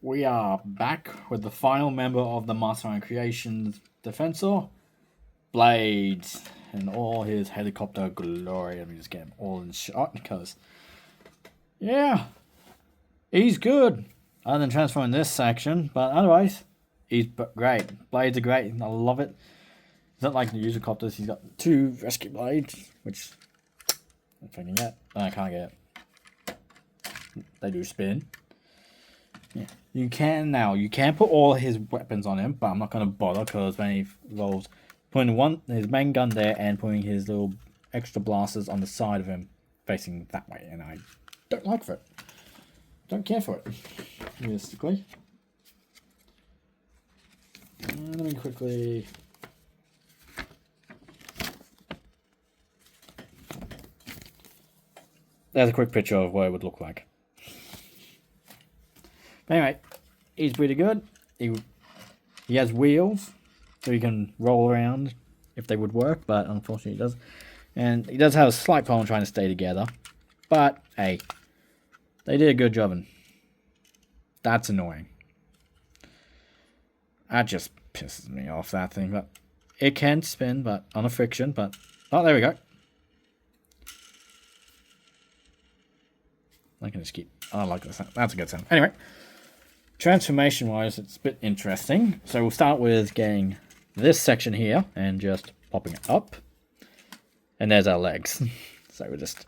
We are back with the final member of the Mastermind Creations Defensor, Blades, and all his helicopter glory. Let me just get him all in shot because, yeah, he's good. Other than transforming this section, but otherwise, he's great. Blades are great. I love it. It's not like the usual copters. He's got 2 rescue blades, which if I can get, I can't get. They do spin. Yeah. You can put all his weapons on him, but I'm not going to bother because when he rolls, putting his main gun there and putting his little extra blasters on the side of him facing that way, and I don't like it. Don't care for it, realistically. Let me quickly... There's a quick picture of what it would look like. Anyway, he's pretty good. He has wheels, so he can roll around if they would work, but unfortunately he does. And he does have a slight problem trying to stay together. But, hey, they did a good job, and that's annoying. That just pisses me off, that thing. But it can spin, but on a friction, but... Oh, there we go. I can just keep... Oh, I like this. That's a good sound. Anyway. Transformation-wise, it's a bit interesting. So we'll start with getting this section here and just popping it up. And there's our legs. So we'll just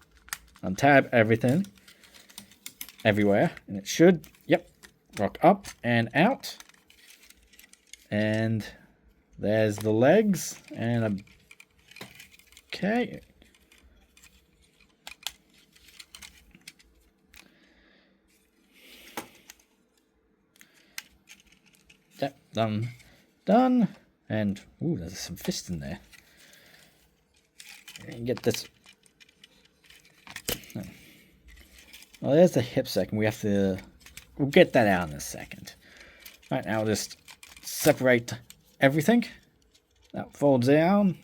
untab everything. Everywhere. And it should, yep, rock up and out. And there's the legs. And okay. Yep, done. And, ooh, there's some fists in there. Get this. Well, there's the hip second. We'll get that out in a second. Right, now we'll just separate everything. That folds down.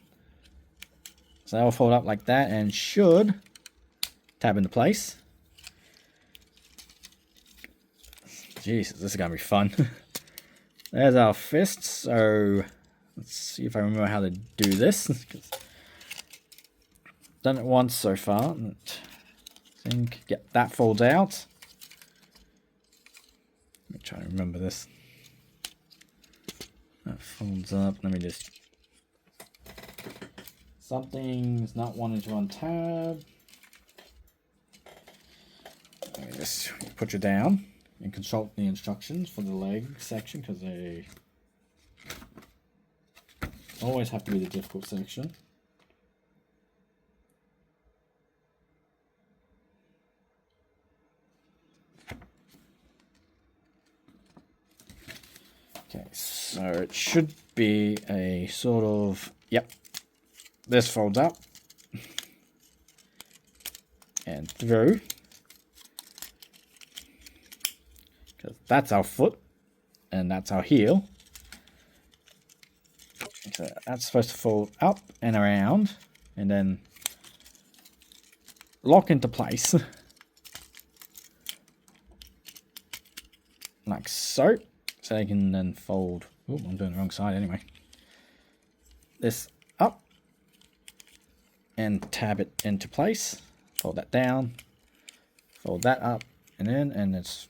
So that will fold up like that and should tab into place. Jesus, this is going to be fun. There's our fists, so let's see if I remember how to do this. Done it once so far. I think, yeah, that folds out. Let me try to remember this. That folds up. Let me just... Something's not wanting to untab. Let me just put you down and consult the instructions for the leg section because they always have to be the difficult section. Okay, so it should be a sort of, yep, this folds up and through. Because that's our foot, and that's our heel. So that's supposed to fold up and around, and then lock into place. Like so. So they can then fold. Oh, I'm doing the wrong side anyway. This up, and tab it into place. Fold that down. Fold that up and in, and it's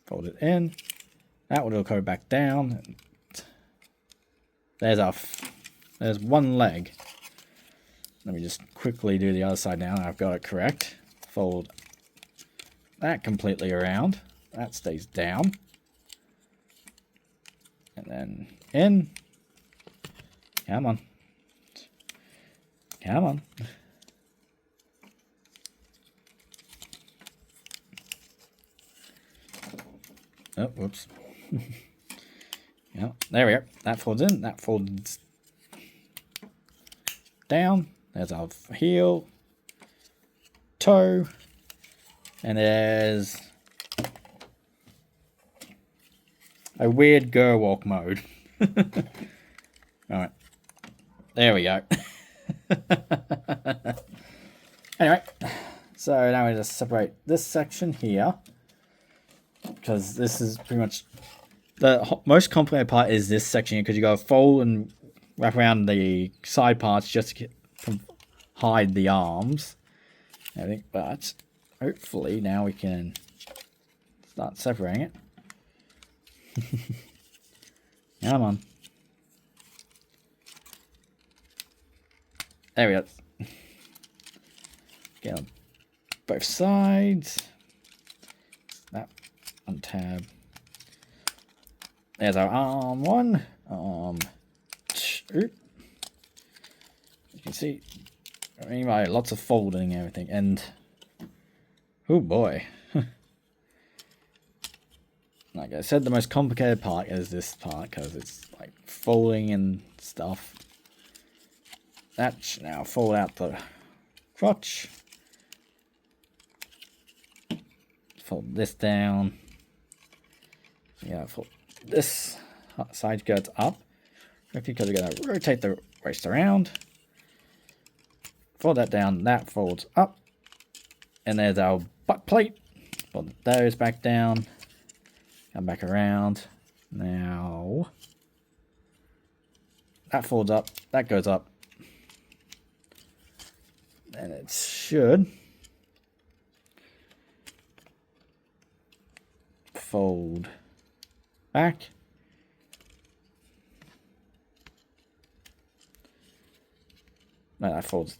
fold it in. That will go back down. There's one leg. Let me just quickly do the other side now. I've got it correct. Fold that completely around. That stays down. And then in. Come on. Come on. Oh, whoops. Yeah, there we go. That folds in. That folds down. There's our heel, toe, and there's a weird girl walk mode. Alright. There we go. Anyway, so now we just separate this section here. because this is pretty much the most complicated part is this section here, because you got to fold and wrap around the side parts just to hide the arms. I think, but hopefully now we can start separating it. Come on. There we go. Get on both sides. That untab. There's our arm one. Arm two. You can see, I mean, lots of folding and everything, and oh boy. Like I said, the most complicated part is this part, because it's like folding and stuff. That should now fold out the crotch. Fold this down. Yeah, fold this side goes up. Because we're going to rotate the waist around. Fold that down, that folds up. And there's our butt plate. Fold those back down. Come back around. Now, that folds up, that goes up. And it should fold back. No, that folds.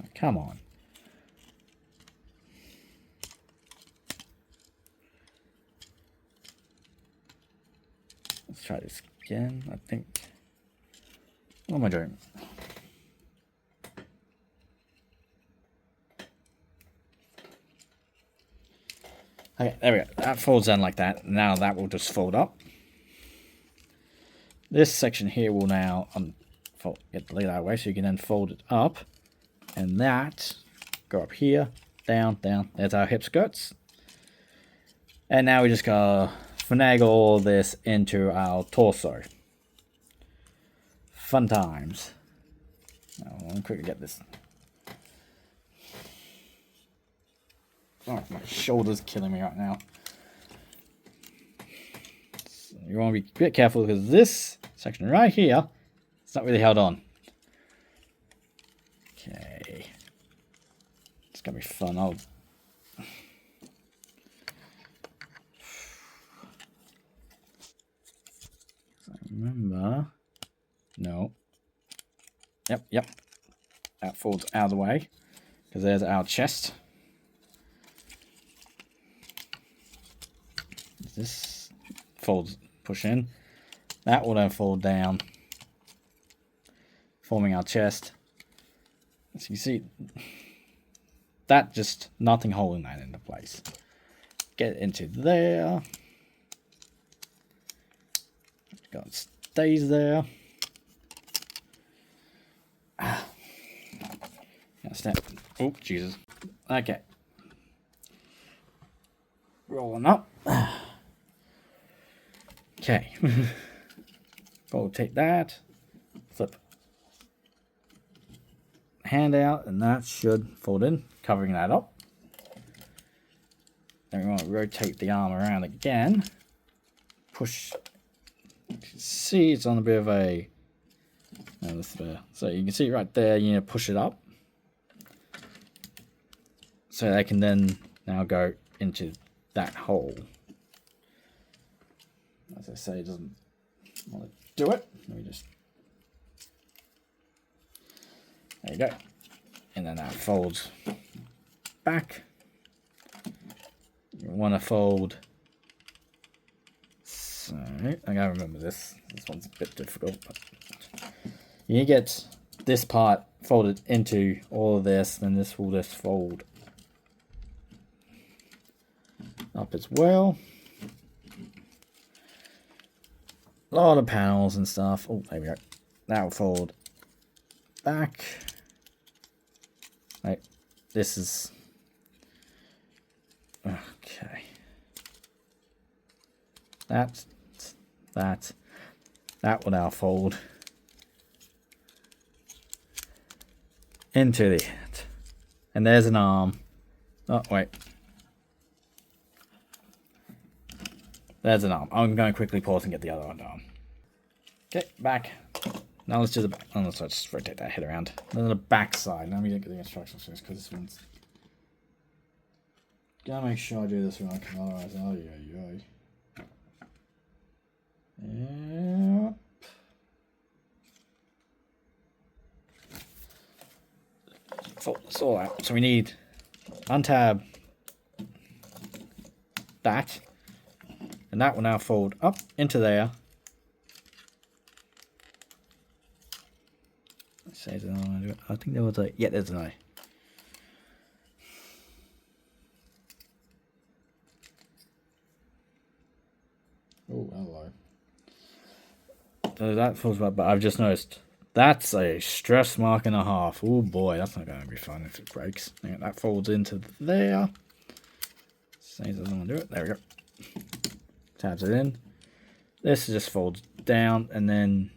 Oh, come on. Let's try this again, I think. What am I doing? Okay, there we go. That folds down like that. Now that will just fold up. This section here will now get the leg that way, so you can then fold it up. And that, go up here, down, down. There's our hip skirts. And now we just gotta finagle all this into our torso. Fun times. Now, let me quickly get this. Oh, my shoulder's killing me right now. So you want to be a bit careful, because this section right here, it's not really held on. Okay. It's going to be fun. Remember. No. Yep. That folds out of the way, because there's our chest. This folds, push in. That will then fold down, forming our chest. As you see, that just nothing holding that into place. Get into there. It stays there. Step. Oh, Jesus. Okay. Rolling up. Okay. Go take that. Flip hand out, and that should fold in, covering that up. Then we want to rotate the arm around again. Push. You can see it's on a bit of a. So you can see right there, you need to push it up. So they can then now go into that hole. As I say, it doesn't want to do it. Let me just. There you go. And then that folds back. You want to fold. So I gotta remember this. This one's a bit difficult, but you get this part folded into all of this, then this will just fold up as well. A lot of panels and stuff. Oh, there we go. That will fold back. Right. This is okay. That will now fold into the And there's an arm. Oh, wait. There's an arm. I'm going to quickly pause and get the other arm. Okay, back. Now let's do the back. Oh, let's just rotate that head around. Then the back side. Let me get the instructions first because this one's. Gotta make sure I do this right, because otherwise, oh yeah. Yep. Fold this all out. So we need untab that, and that will now fold up into there. Say I think there was a there's an eye. Oh, hello. So that falls back, but I've just noticed that's a stress mark and a half. Oh boy, that's not going to be fun if it breaks. Yeah, that folds into there. Say doesn't want to do it. There we go. Tabs it in. This just folds down, and then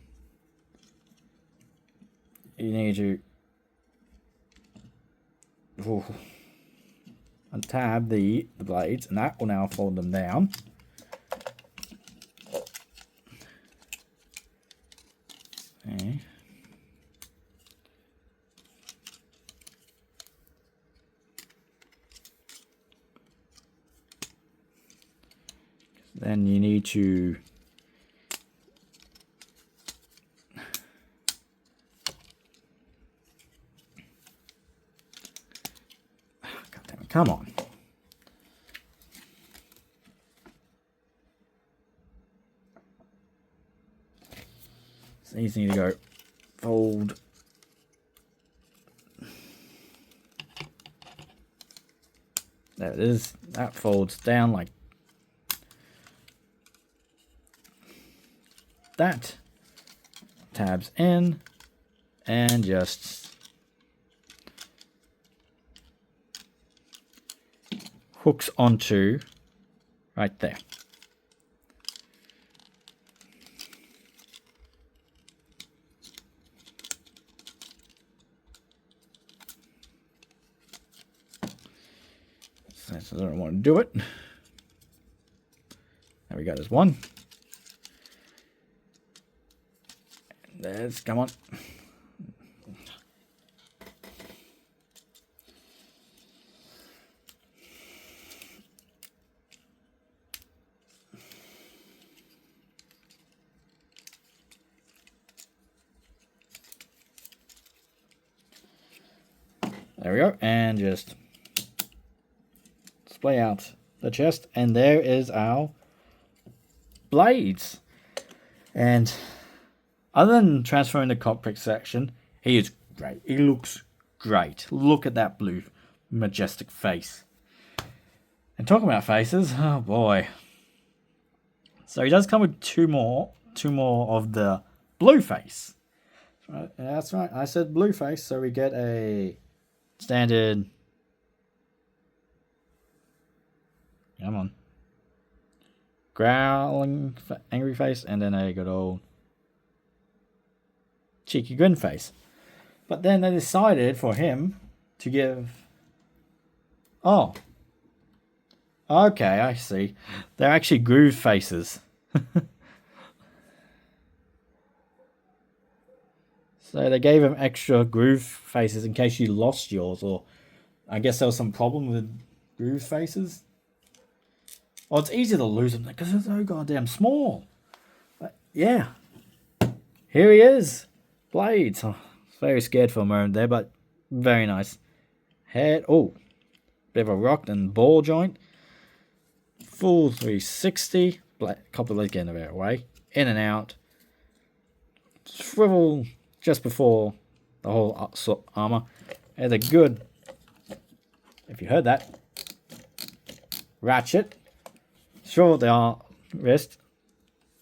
you need to untab the blades, and that will now fold them down. Okay. Then you need to God damn it, come on. So these need to go fold. There it is. That folds down like that. Tabs in and just hooks onto right there. So I don't want to do it. There we go, there's one. There's, come on. There we go, and just display out the chest, and there is our blades. And other than transferring the cockpit section, he is great. He looks great. Look at that blue, majestic face. And talking about faces, oh boy. So he does come with two more of the blue face. That's right, I said blue face, so we get a standard. Come on. Growling, angry face, and then a good old cheeky grin face. But then they decided for him to give. Oh. Okay, I see. They're actually groove faces. So they gave him extra groove faces in case you lost yours, or I guess there was some problem with groove faces. Well, it's easy to lose them because they're so goddamn small. But yeah. Here he is. Blades. Oh, very scared for a moment there, but very nice. Head. Oh. Bit of a rock and ball joint. Full 360. Couple of legs getting a bit away. In and out. Swivel just before the whole armor. There's a good, if you heard that, ratchet. Sure, they are wrist.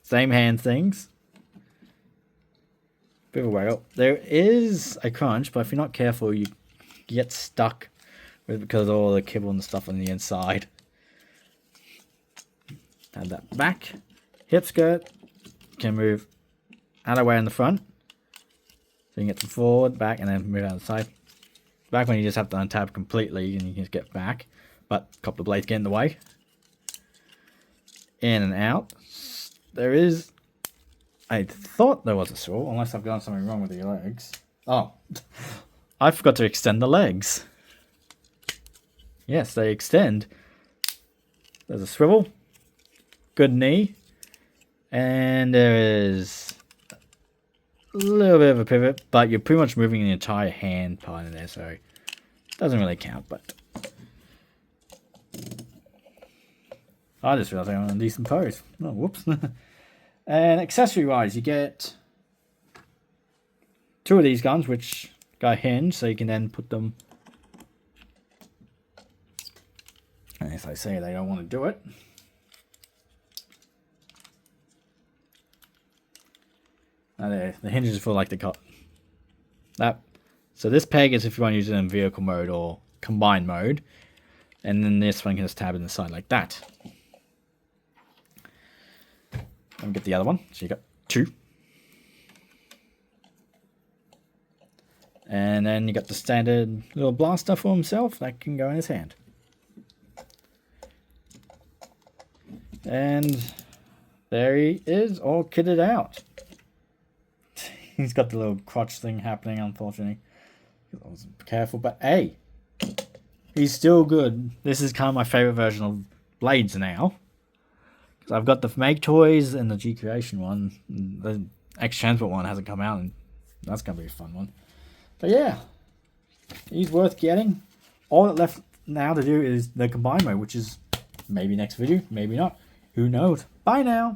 Same hand things. Bit of a waggle. There is a crunch, but if you're not careful, you get stuck with because of all the kibble and stuff on the inside. Add that back. Hip skirt can move out of the way in the front. So you can get to forward, back, and then move out of the side. Back when you just have to untap completely and you can just get back. But a couple of blades get in the way. In and out. There is... I thought there was a swivel, unless I've done something wrong with the legs. Oh. I forgot to extend the legs. Yes, they extend. There's a swivel. Good knee. And there is a little bit of a pivot, but you're pretty much moving the entire hand part in there, so it doesn't really count, but... I just realized I'm in a decent pose. Oh, whoops. And accessory-wise, you get 2 of these guns, which got hinge, so you can then put them... And as I say, they don't want to do it. The hinges for like the cut. That. So this peg is if you want to use it in vehicle mode or combined mode. And then this one can just tab in the side like that. And get the other one. So you got 2. And then you got the standard little blaster for himself that can go in his hand. And there he is, all kitted out. He's got the little crotch thing happening, unfortunately. I wasn't careful, but hey, he's still good. This is kind of my favorite version of Blades now. Because I've got the Make Toys and the G Creation one. The X Transport one hasn't come out, and that's going to be a fun one. But yeah, he's worth getting. All that left now to do is the combined mode, which is maybe next video, maybe not. Who knows? Bye now.